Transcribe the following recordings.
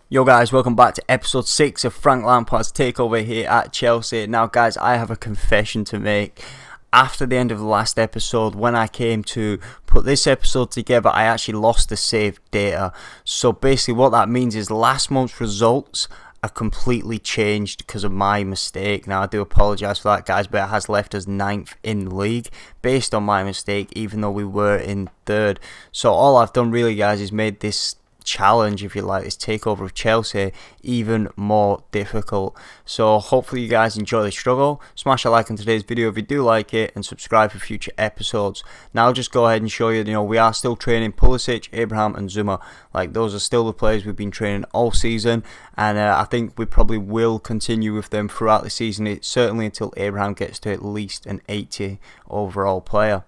Yo guys, welcome back to episode 6 of Frank Lampard's takeover here at Chelsea. Now guys, I have a confession to make. After the end of the last episode, when I came to put this episode together, I actually lost the saved data. So basically what that means is last month's results are completely changed because of my mistake. Now I do apologise for that guys, but it has left us 9th in the league based on my mistake, even though we were in 3rd. So all I've done really guys is made this challenge, if you like, this takeover of Chelsea even more difficult. So hopefully you guys enjoy the struggle. Smash a like on today's video if you do like it, and subscribe for future episodes. Now I'll just go ahead and show you, we are still training Pulisic, Abraham and Zuma. Like, those are still the players we've been training all season, and I think we probably will continue with them throughout the season, certainly until Abraham gets to at least an 80 overall player.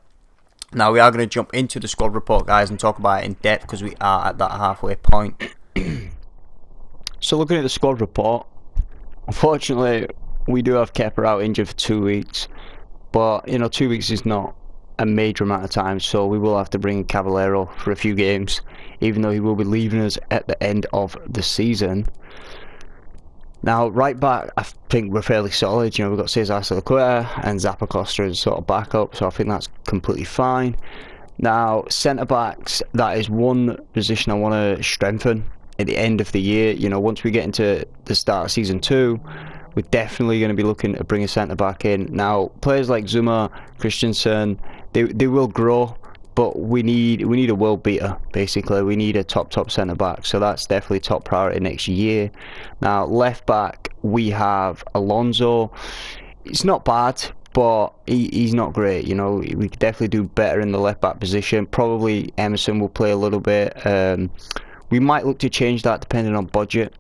Now we are going to jump into the squad report guys and talk about it in depth because we are at that halfway point. So looking at the squad report, unfortunately we do have Kepa out injured for 2 weeks, but 2 weeks is not a major amount of time, so we will have to bring Cavallero for a few games, even though he will be leaving us at the end of the season. Now, right back, I think we're fairly solid. We've got Cesar Azpilicueta and Zappacosta as sort of backup, so I think that's completely fine. Now, centre-backs, that is one position I want to strengthen at the end of the year. Once we get into the start of Season 2, we're definitely going to be looking to bring a centre-back in. Now, players like Zuma, Christensen, they will grow, but we need a world beater, basically. We need a top centre back, so that's definitely top priority next year. Now left back we have Alonso. It's not bad, but he's not great. We could definitely do better in the left back position. Probably Emerson will play a little bit. We might look to change that depending on budget.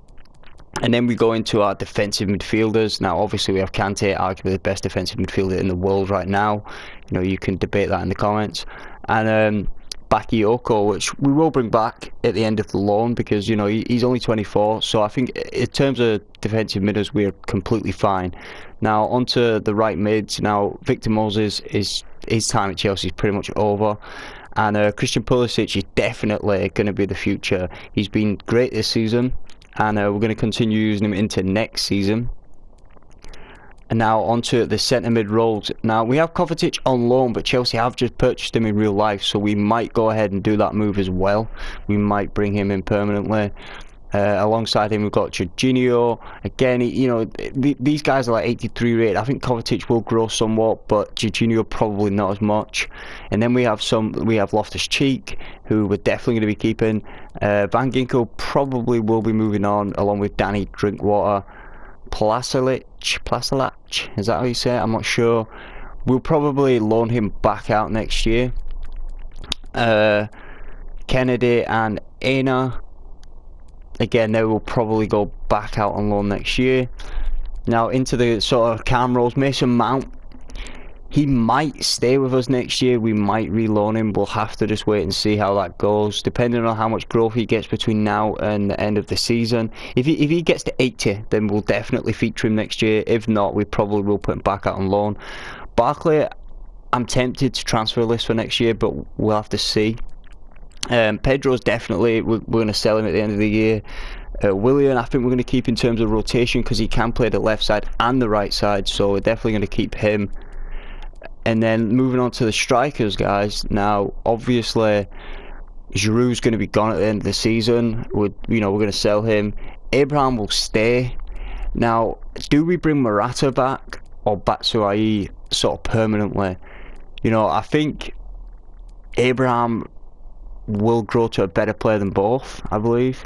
And then we go into our defensive midfielders. Now obviously we have Kante, arguably the best defensive midfielder in the world right now. You can debate that in the comments. And Bakayoko, which we will bring back at the end of the loan because he's only 24, so I think in terms of defensive midders we're completely fine. Now onto the right mids. Now Victor Moses, his time at Chelsea is pretty much over, and Christian Pulisic is definitely going to be the future. He's been great this season, and we're going to continue using him into next season. And now onto the centre mid roles. Now we have Kovacic on loan, but Chelsea have just purchased him in real life, so we might go ahead and do that move as well. We might bring him in permanently. Alongside him we've got Jorginho. Again, these guys are like 83 rated. I think Kovacic will grow somewhat, but Jorginho probably not as much. And then we have Loftus-Cheek, who we're definitely going to be keeping. Van Ginkel probably will be moving on, along with Danny Drinkwater. Plasilic, is that how you say it? I'm not sure. We'll probably loan him back out next year. Kennedy and Aina, again, they will probably go back out on loan next year. Now into the sort of cam roles. Mason Mount, he might stay with us next year. We might reloan him. We'll have to just wait and see how that goes, depending on how much growth he gets between now and the end of the season. If he gets to 80, then we'll definitely feature him next year. If not, we probably will put him back out on loan. Barkley, I'm tempted to transfer list for next year, but we'll have to see. Pedro's definitely, we're going to sell him at the end of the year. Willian, I think we're going to keep in terms of rotation because he can play the left side and the right side, so we're definitely going to keep him. And then moving on to the strikers, guys. Now, obviously, Giroud's going to be gone at the end of the season. We're going to sell him. Abraham will stay. Now, do we bring Morata back or Batshuayi sort of permanently? I think Abraham will grow to a better player than both, I believe.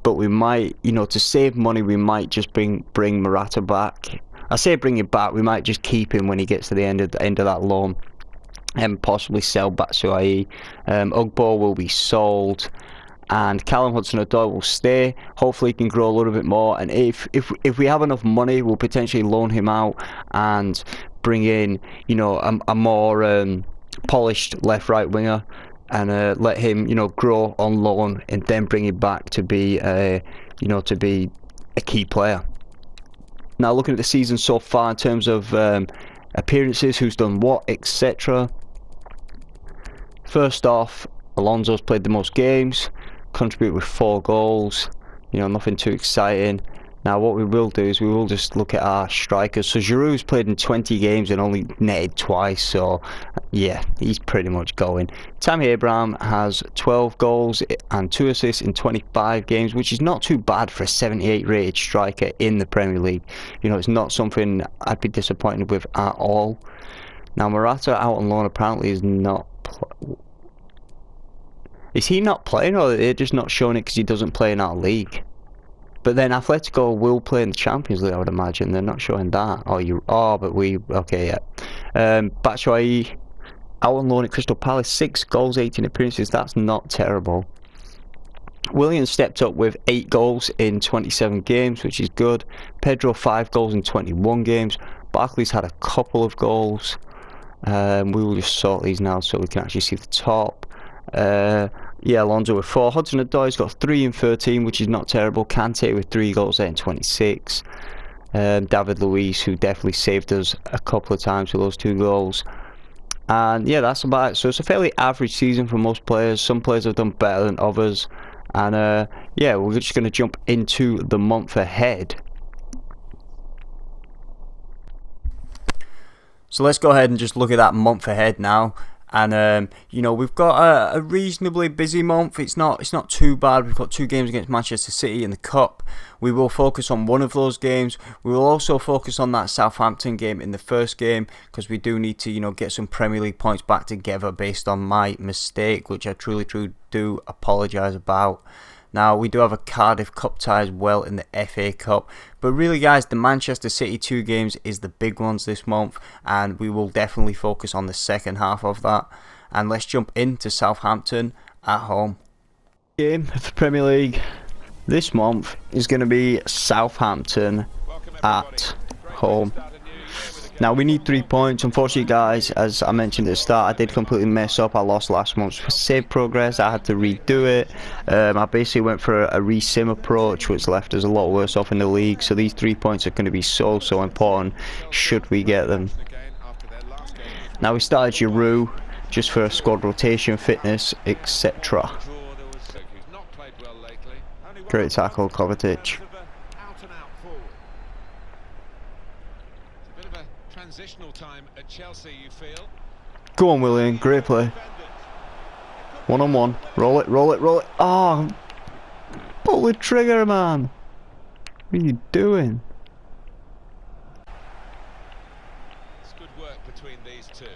But we might, to save money, we might just bring Morata back. I say bring him back, we might just keep him when he gets to the end of that loan, and possibly sell Batshuayi. Ugbo will be sold, and Callum Hudson-Odoi will stay. Hopefully he can grow a little bit more, and if we have enough money, we'll potentially loan him out and bring in a more polished left-right winger, and let him grow on loan, and then bring him back to be a key player. Now looking at the season so far in terms of appearances, who's done what, etc. First off, Alonso's played the most games, contributed with 4 goals. You know, nothing too exciting. Now what we will do is we will just look at our strikers. So Giroud's played in 20 games and only netted twice, so yeah, he's pretty much going. Tammy Abraham has 12 goals and 2 assists in 25 games, which is not too bad for a 78 rated striker in the Premier League. You know, it's not something I'd be disappointed with at all. Now Morata out on loan apparently is not... Is he not playing, or are they just not showing it because he doesn't play in our league? But then Atletico will play in the Champions League, I would imagine. They're not showing that. But we... Okay, yeah. Batshuayi, out on loan at Crystal Palace. 6 goals, 18 appearances. That's not terrible. Willian stepped up with 8 goals in 27 games, which is good. Pedro, 5 goals in 21 games. Barkley's had a couple of goals. We will just sort these now so we can actually see the top. Yeah, Alonso with 4. Hudson-Odoi's got 3 in 13, which is not terrible. Kante with 3 goals there in 26. David Luiz, who definitely saved us a couple of times with those 2 goals. And yeah, that's about it. So it's a fairly average season for most players. Some players have done better than others. And yeah, we're just going to jump into the month ahead. So let's go ahead and just look at that month ahead now. And you know, we've got a reasonably busy month. It's not too bad. We've got 2 games against Manchester City in the Cup. We will focus on one of those games. We will also focus on that Southampton game in the first game, because we do need to, you know, get some Premier League points back together based on my mistake, which I truly do apologise about. Now, we do have a Cardiff Cup tie as well in the FA Cup. But really, guys, the Manchester City 2 games is the big ones this month. And we will definitely focus on the second half of that. And let's jump into Southampton at home. Game of the Premier League this month is going to be Southampton at home. Now, we need 3 points. Unfortunately, guys, as I mentioned at the start, I did completely mess up. I lost last month's save progress. I had to redo it. I basically went for a resim approach, which left us a lot worse off in the league. So these 3 points are going to be so important should we get them. Now, we started Giroud just for squad rotation, fitness, etc. Great tackle, Kovacic. Transitional time at Chelsea, you feel? Go on, Willian. Great play. 1-on-1. Roll it, roll it, roll it. Oh, pull the trigger, man. What are you doing? It's good work between these 2.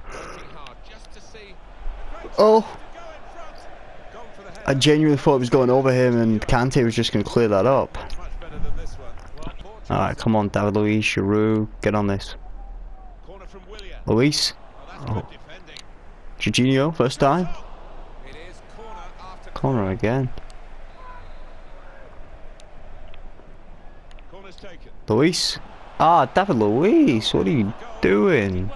Working hard just to see. Oh. I genuinely thought it was going over him and Kante was just going to clear that up. Alright, come on, David Luiz, Giroud, get on this. Luiz. Oh. Jorginho, first time. Corner again. Luiz. Ah, David Luiz, what are you doing?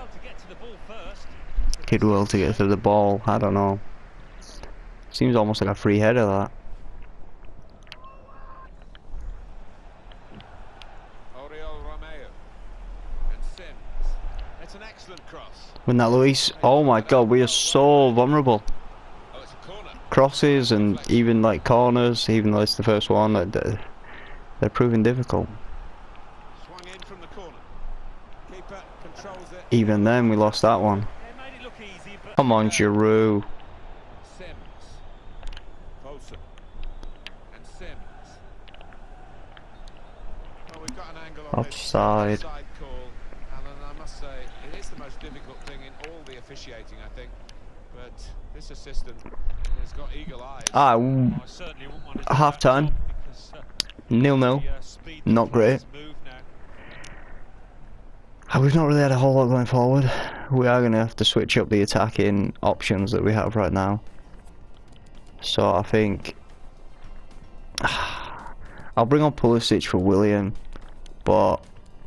Did well to get to the ball, I don't know. Seems almost like a free header, that. Win that, Luis. Oh my god, we are so vulnerable. Crosses and even like corners, even though it's the first one, they're proving difficult. Even then, we lost that one. Come on, Giroud. Offside. Officiating, I think, but this assistant has got eagle eyes. Half time. 0-0. Not great. We've not really had a whole lot going forward. We are going to have to switch up the attacking options that we have right now. So I think I'll bring on Pulisic for Willian, but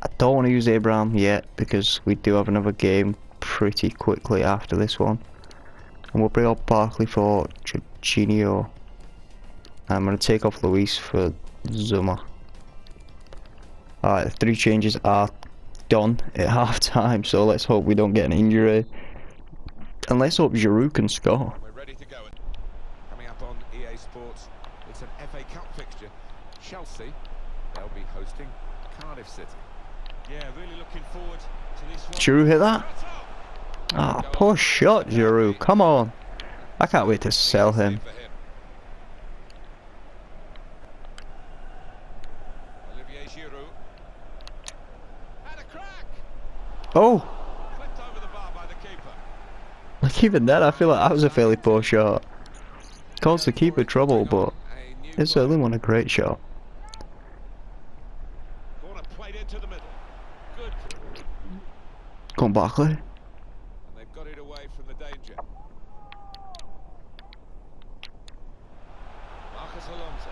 I don't want to use Abraham yet because we do have another game pretty quickly after this one, and we'll bring up Barkley for Jorginho. I'm going to take off Luis for Zuma. Alright, the 3 changes are done at half time, so let's hope we don't get an injury, and let's hope Giroud can score. We're ready to go. Coming up on EA Sports. It's an FA Cup fixture. Chelsea, they'll be hosting Cardiff City. Yeah, really looking forward to this one. Giroud hit that? Ah, poor shot, Giroud. Come on. I can't wait to sell him. Olivier Giroud. Had a crack. Oh, Flipped over the bar by the keeper. like even then, I feel like that was a fairly poor shot. Caused the keeper trouble, but it certainly won a great shot. Corner played into the middle. Good. Go on, Barkley. And they've got it away from the danger. Marcus Alonso.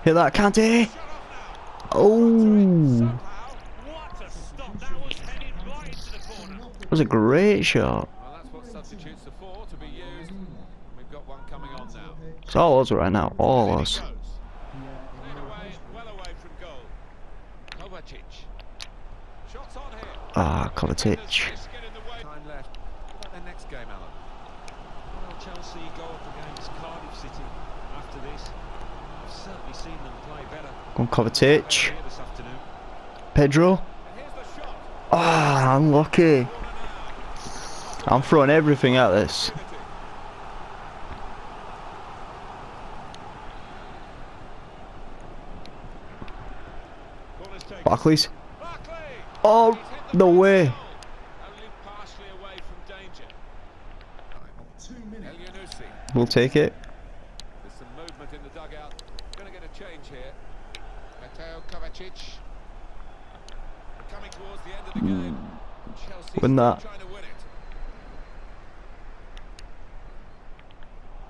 Hit that, Kante. Shut off now. Oh, Somehow. What a stop. That was headed right into the corner. that was a great shot. Well, that's what substitutes are for, to be used. We've got one coming on now. It's all us right now, all us. Cleared away, well away from goal. Kovacic. Shots on here. Ah, Kovacic. Get in the way. Time left. What about their next game, Alan? Well, Chelsea go up against Cardiff City after this. I've certainly seen them play better. Go on, Kovacic. Here this afternoon. Pedro. And here's the shot. Ah, unlucky. Corner now. I'm throwing everything at this. Corner's taken. Barclays. Barkley. Oh, He's hit the no post way. goal. Only partially away from danger. El Yunusi. We'll take it. There's some movement in the dugout. Going to get a change here. Mateo Kovacic. We're coming towards the end of the game. Chelsea Win that. trying to win it.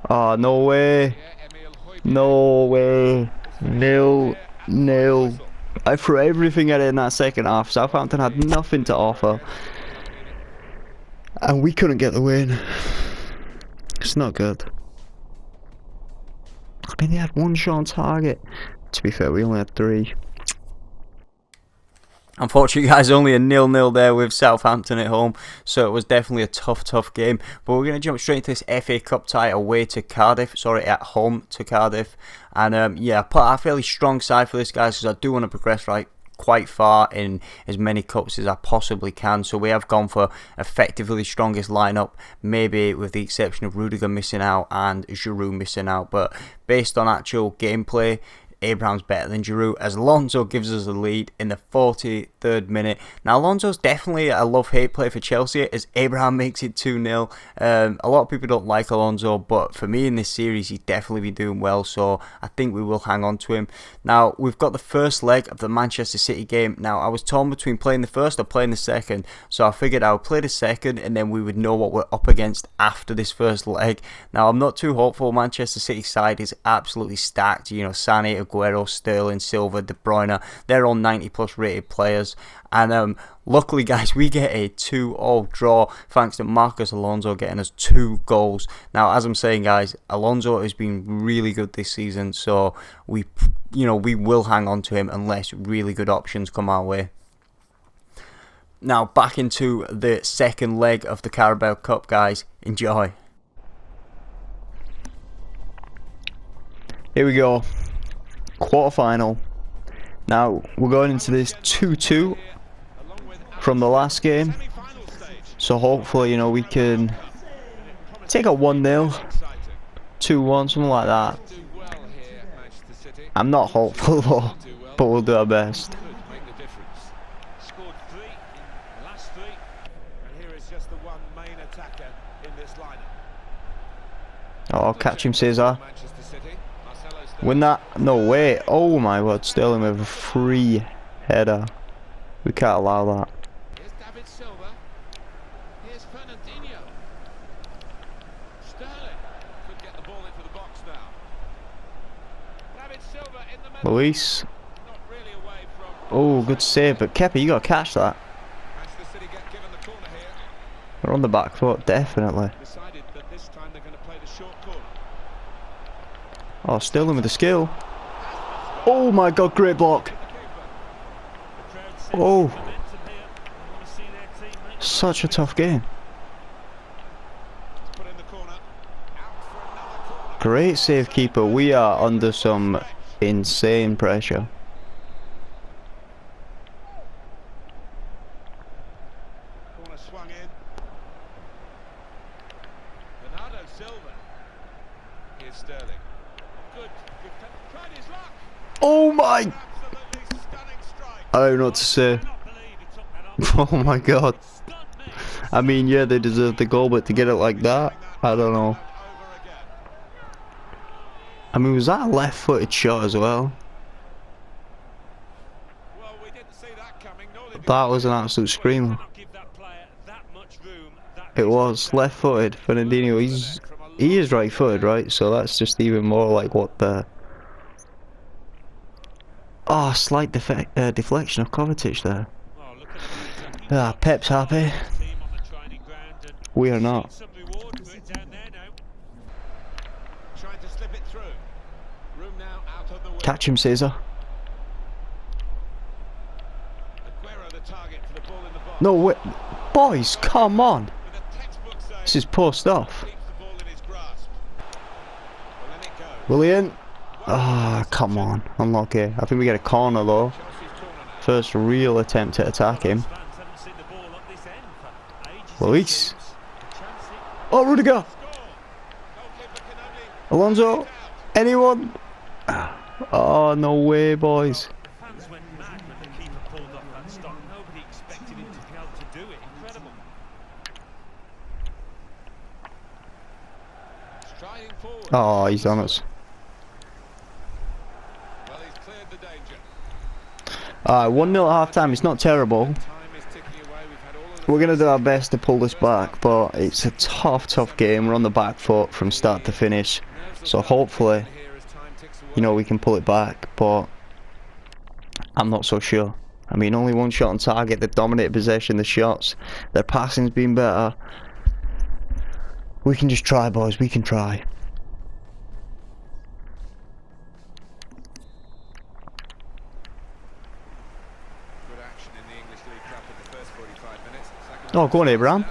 Oh, no way. Yeah, Emil Højbjerg. No way. Nil, nil. I threw everything at it in that second half. Southampton had nothing to offer. And we couldn't get the win. It's not good. I mean, they had one shot on target. To be fair, we only had 3. Unfortunately, guys, only a 0-0 there with Southampton at home, so it was definitely a tough game. But we're going to jump straight into this FA Cup tie away to Cardiff, at home to Cardiff. And yeah, I put out a fairly strong side for this, guys, because I do want to progress quite far in as many cups as I possibly can. So we have gone for effectively strongest lineup, maybe with the exception of Rudiger missing out and Giroud missing out. But based on actual gameplay, Abraham's better than Giroud, as Alonso gives us the lead in the 43rd minute. Now, Alonso's definitely a love-hate play for Chelsea, as Abraham makes it 2-0. A lot of people don't like Alonso, but for me in this series, he's definitely been doing well, so I think we will hang on to him. Now, we've got the first leg of the Manchester City game. Now, I was torn between playing the first or playing the second, so I figured I would play the second, and then we would know what we're up against after this first leg. Now, I'm not too hopeful. Manchester City's side is absolutely stacked. You know, Sané, Aguero, Sterling, Silva, De Bruyne, they're all 90+ rated players. And luckily, guys, we get a 2-2 draw thanks to Marcus Alonso getting us 2 goals. Now, as I'm saying, guys, Alonso has been really good this season, so we will hang on to him unless really good options come our way. Now, back into the second leg of the Carabao Cup, guys. Enjoy. Here we go. Quarter-final. Now, we're going into this 2-2 from the last game. So hopefully, we can take a 1-0, 2-1, something like that. I'm not hopeful though, but we'll do our best. Scored 3 in the last 3. And here is just the one main attacker in this lineup. Oh, catch him, Cesar. Manchester City. Marcelo Win that? No way. Oh my word, Sterling with a free header. We can't allow that. Here's David Silva. Here's Fernandinho. Sterling could get the ball into the box now. David Silva in the middle. Luis. Not really away from. Oh, good save, but Kepa, you got to catch that. Manchester City get given the corner here. We're on the back foot, definitely. Decided that this time they're going to play the short corner. Oh, Sterling with the skill. Oh my god, great block. Oh, such a tough game. Put in the corner. Out for another corner. Great save, keeper. We are under some insane pressure. Corner swung in. Bernardo Silva. Here's Sterling. Good. Tried his luck. Oh my! Absolutely stunning strike. I don't know what to say. Oh my god. I mean, yeah, they deserve the goal, but to get it like that, I don't know. I mean, was that a left-footed shot as well? Well, we didn't see that coming, nor did That was an absolute screamer. It was left-footed. Fernandinho, he is right-footed, right? So that's just even more like what the... Oh, slight deflection of Kovacic there. Ah, Pep's happy. We are not. trying to slip it through. Room now out on the wing. Catch him, Caesar. Aguero the target for the ball in the box. No way. Boys, come on. With a textbook save. This is post off. Keeps the ball in his grasp. Well, then it goes. Willian. Ah, come on. Unlucky. I think we get a corner though. Chelsea's corner now. First real attempt to attack him. Luis. Oh, Rudiger. Goalkeeper can only Alonso. Anyone? Oh, no way, boys. Fans went mad when the keeper pulled off that stop. Nobody expected him to be able to do it. Incredible. striding forward. Oh, he's on us. Well, he's cleared the danger. 1-0 at half time. It's not terrible. Time is ticking away. We've had all of the We're going to do our best to pull this back, but it's a tough game. We're on the back foot from start to finish. So hopefully, here as time ticks away. you know, we can pull it back, but I'm not so sure. I mean, only one shot on target. They've dominated possession, the shots. Their passing's been better. We can just try, boys. We can try. Good action in the English League Cup in the first 45 minutes. Oh, go on, Abraham.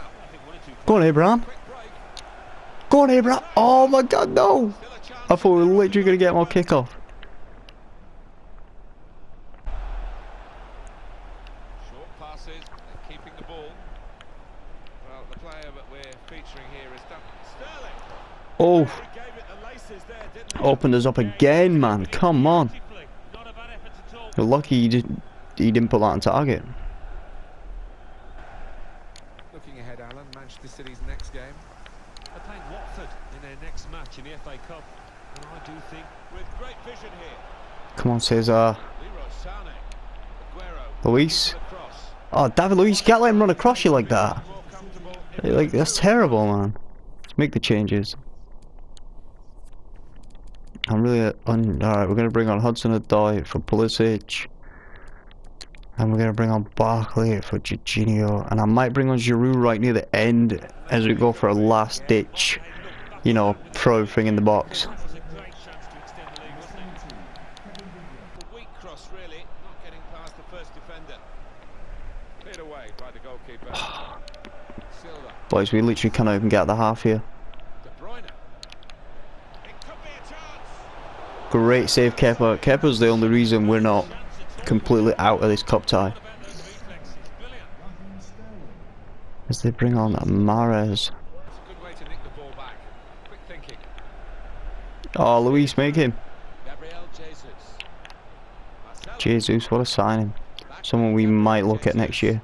Go on, Abraham. Quick break. Go on, Abraham. Oh, my God, no. Still a chance. I thought we were literally going to get more kickoff. Short passes, they're keeping the ball. Well, the player that we're featuring here is Sterling. Oh, He gave it the laces there, didn't he? opened us up again, man. Come on. Not a bad effort at all. You're lucky he didn't put that on target. Looking ahead, Alan, Manchester City's next game. They're playing Watford in their next match in the FA Cup, and I do think With great vision here. Come on, Cesar. Leroy Sané. Aguero. Luis. The cross. Oh, David Luiz, you can't let him run across you like that. More comfortable. Like, that's terrible, man. Let's make the changes. I'm really... Alright, we're going to bring on Hudson-Odoi for Pulisic. And we're going to bring on Barkley for Jorginho. And I might bring on Giroud right near the end as we go for a last ditch, you know, throw everything in the box. that was a great chance to extend the lead, wasn't it? A weak cross, really. Not getting past the first defender. Cleared away by the goalkeeper. Silva. Boys, we literally cannot even get out the half here. De Bruyne. It could be a chance. Great save, Kepa. Kepa's the only reason we're not completely out of this cup tie. What about those reflexes? Brilliant. As they bring on Mahrez. It's a good way to nick the ball back. Quick thinking. Oh, Luis, make him. Gabriel Jesus. Marcelo. Jesus, what a signing. Someone we might look at next year.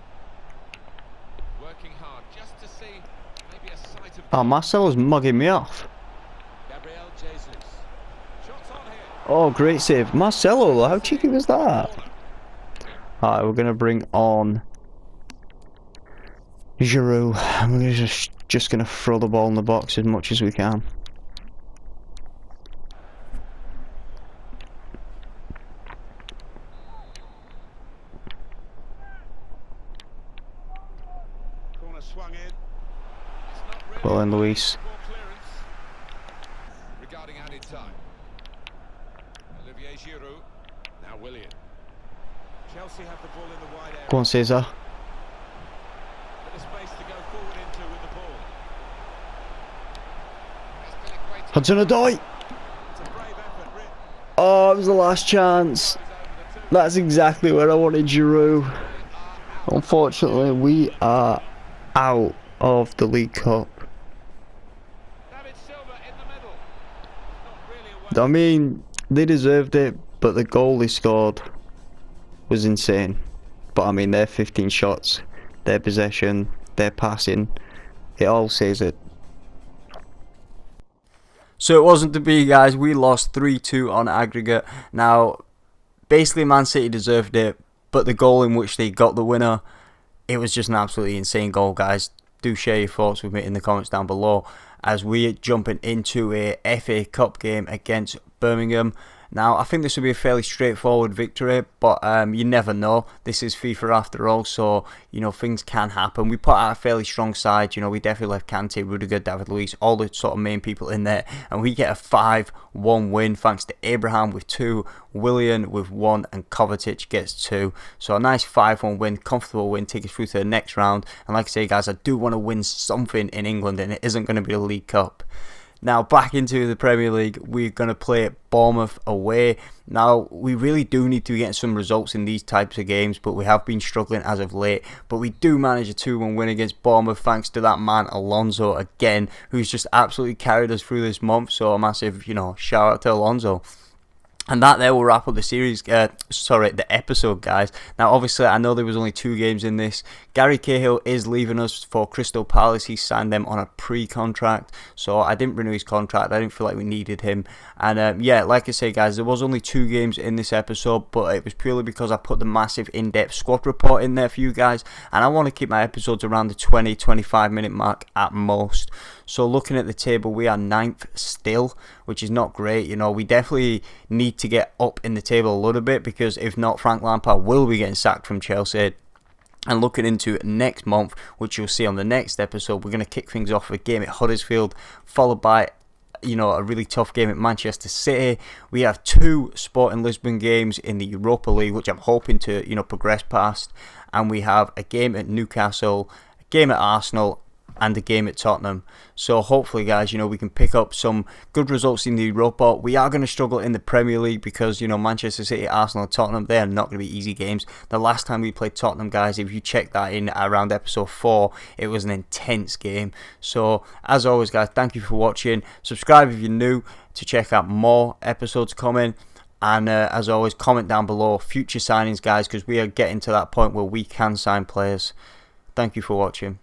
Working hard just to see maybe a sight of Oh, Marcelo's mugging me off. Gabriel Jesus. Shots on here. Oh, great save. Marcelo, how cheeky was that? Alright, we're going to bring on Giroud. And we're just going to throw the ball in the box as much as we can. Corner swung in. It's not really Well then, Luis. poor clearance. Regarding added time. Olivier Giroud. Now Willian. Chelsea have the ball in the wide area. Go on, Cesar. Bit of space to go forward into with the ball. Has been equated. Hudson-Odoi. Oh, it was the last chance. That's exactly where I wanted Giroud. Unfortunately, we are out of the League Cup. I mean, they deserved it, but the goal they scored was insane. But I mean, their 15 shots, their possession, their passing, it all says it. So it wasn't to be, guys. We lost 3-2 on aggregate. Now, basically Man City deserved it, but the goal in which they got the winner, it was just an absolutely insane goal, guys. Do share your thoughts with me in the comments down below as we're jumping into a FA Cup game against Birmingham. Now, I think this will be a fairly straightforward victory, but you never know. This is FIFA after all, so, you know, things can happen. We put out a fairly strong side. You know, we definitely left Kante, Rudiger, David Luiz, all the sort of main people in there, and we get a 5-1 win thanks to Abraham with 2, Willian with 1, and Kovacic gets 2. So a nice 5-1 win, comfortable win, take us through to the next round. And like I say, guys, I do want to win something in England, and it isn't going to be the League Cup. Now, back into the Premier League, we're going to play Bournemouth away. Now, we really do need to get some results in these types of games, but we have been struggling as of late. But we do manage a 2-1 win against Bournemouth, thanks to that man, Alonso, again, who's just absolutely carried us through this month. So a massive, you know, shout out to Alonso. And that there will wrap up the series, the episode, guys. Now, obviously, I know there was only 2 games in this. Gary Cahill is leaving us for Crystal Palace. He signed them on a pre-contract, so I didn't renew his contract. I didn't feel like we needed him. And yeah, like I say, guys, there was only 2 games in this episode, but it was purely because I put the massive in-depth squad report in there for you guys, and I want to keep my episodes around the 20-25 minute mark at most. So looking at the table, we are 9th still, which is not great. You know, we definitely need to get up in the table a little bit, because if not, Frank Lampard will be getting sacked from Chelsea. And looking into next month, which you'll see on the next episode, we're going to kick things off with a game at Huddersfield, followed by, you know, a really tough game at Manchester City. We have 2 Sporting Lisbon games in the Europa League, which I'm hoping to, you know, progress past. And we have a game at Newcastle, a game at Arsenal, and a game at Tottenham. So hopefully, guys, you know, we can pick up some good results in the Europa. We are going to struggle in the Premier League because, you know, Manchester City, Arsenal, Tottenham, they are not going to be easy games. The last time we played Tottenham, guys, if you check that in around episode 4, it was an intense game. So as always, guys, thank you for watching. Subscribe if you're new to check out more episodes coming. And as always, comment down below future signings, guys, because we are getting to that point where we can sign players. Thank you for watching.